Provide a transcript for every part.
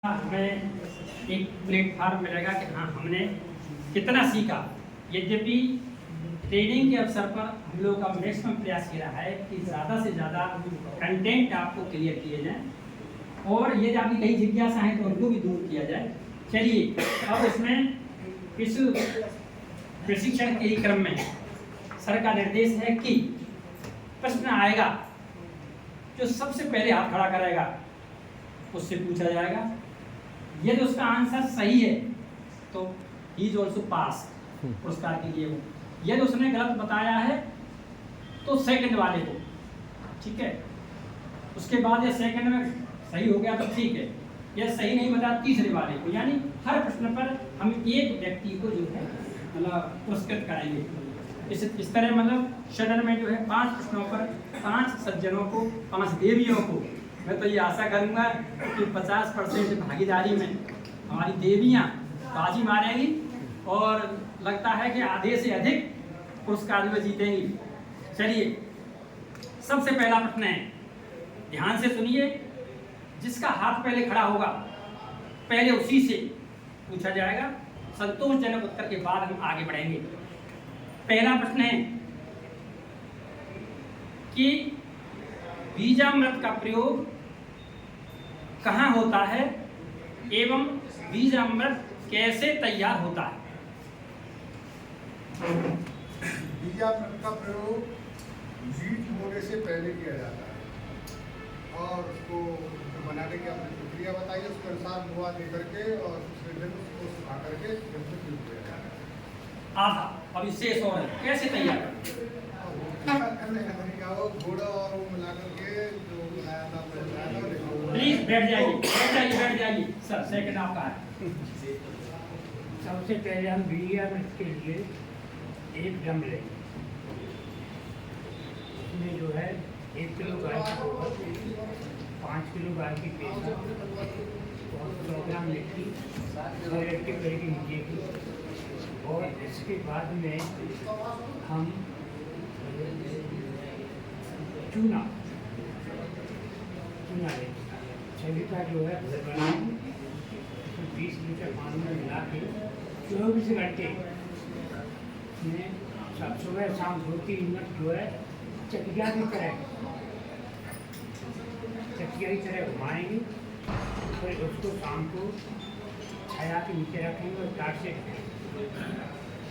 हमें एक प्लेटफार्म मिलेगा कि हाँ हमने कितना सीखा। यद्यपि ट्रेनिंग के अवसर पर हम लोग का मैक्सिमम प्रयास किया है कि ज़्यादा से ज़्यादा कंटेंट आपको क्लियर किए जाए और ये आपकी कई जिज्ञासा हैं तो उनको भी दूर किया जाए। चलिए अब इसमें इस प्रशिक्षण के क्रम में सर का निर्देश है कि प्रश्न आएगा जो सबसे पहले हाथ खड़ा करेगा उससे पूछा जाएगा। यदि उसका आंसर सही है तो ही इज ऑल्सो पास, पुरस्कार के लिए वो। यदि उसने गलत बताया है तो सेकंड वाले को, ठीक है। उसके बाद ये सेकंड में सही हो गया तो ठीक है, यह सही नहीं बताया तीसरे वाले को। यानी हर प्रश्न पर हम एक व्यक्ति को जो है मतलब पुरस्कृत कराएंगे। इस तरह मतलब सदन में जो है 5 प्रश्नों पर 5 सज्जनों को, 5 देवियों को, मैं तो ये आशा करूंगा कि 50% भागीदारी में हमारी देवियां बाजी मारेंगी और लगता है कि आधे से अधिक पुरस्कार जो जीतेंगी। चलिए सबसे पहला प्रश्न है, ध्यान से सुनिए। जिसका हाथ पहले खड़ा होगा पहले उसी से पूछा जाएगा। संतोषजनक उत्तर के बाद हम आगे बढ़ेंगे। पहला प्रश्न है कि बीजामृत का प्रयोग कहाँ होता है एवं बीजामृत कैसे तैयार होता है? बीजामृत का प्रयोग बीज बोने से पहले किया जाता है और उसको बनाने की आपने प्रक्रिया बताई, उसके अनुसार बुआ दे करके और दूसरे दिन उसको सुखा करके जब तक यूज किया जाता है। आधा अभी शेष और है, कैसे तैयार करने का तरीका वो घोड़ा और वो मिला करके जो बनाया था प्लीज बैठ जाइए सर, सेकंड आपका है। सबसे पहले हम बीजामृत के लिए एक ड्रम लेंगे। इसमें जो है 1 किलो गाय का गोबर, 5 किलो गाय की पेशा, 100 ग्राम मिट्टी एक्टिव करके नीचे की, और इसके बाद में हम चूना लेंगे। छवि का जो है घर बनाएंगे, उसमें 20 लीटर पानी में मिला के 24 घंटे में सुबह शाम 2-3 मिनट जो है चकिया की तरह घुमाएंगे। फिर उसको शाम को छाया के नीचे रखेंगे और टाट से रखेंगे।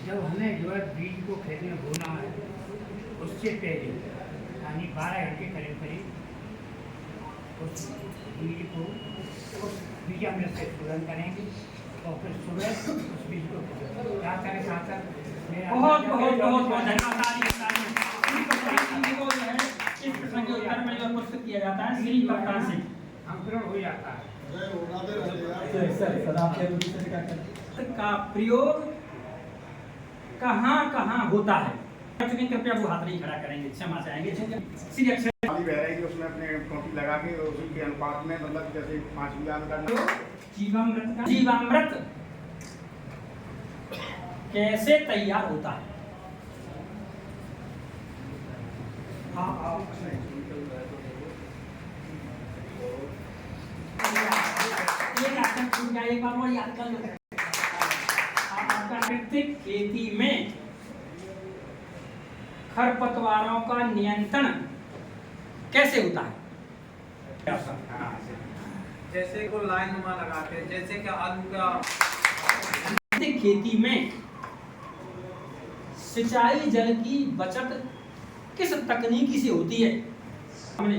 जब हमें जो है बीज को खेत में बोना है उससे पहले यानी 12 घंटे करीब उस बीज को उस बीजामृत से पूर्ण करेंगे और फिर सुबह उस बीज को साथ बहुत धन्यवाद। इस प्रश्न के उत्तर में जो पुरस्कृत किया जाता है श्री कप्तान से अंकुरण हो जाता है। का प्रयोग कहाँ कहाँ होता है? कृपया वो हाथ नहीं खड़ा करेंगे, क्षमा चाहेंगे। श्री अक्षर उसमें अपने टोपी लगा के उसी के अनुपात में मतलब जैसे 5 ग्राम का जीवामृत कैसे तैयार होता है? एक बार और याद कर लो। प्राकृतिक खेती में खरपतवारों का नियंत्रण कैसे होता है? जैसे को लाइन नुमा लगाते हैं, जैसे कि आलू का। खेती में सिंचाई जल की बचत किस तकनीकी से होती है? हमने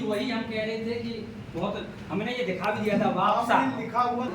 वही हम कह रहे थे कि बहुत हमने ये दिखा भी दिया था वापसा लिखा हुआ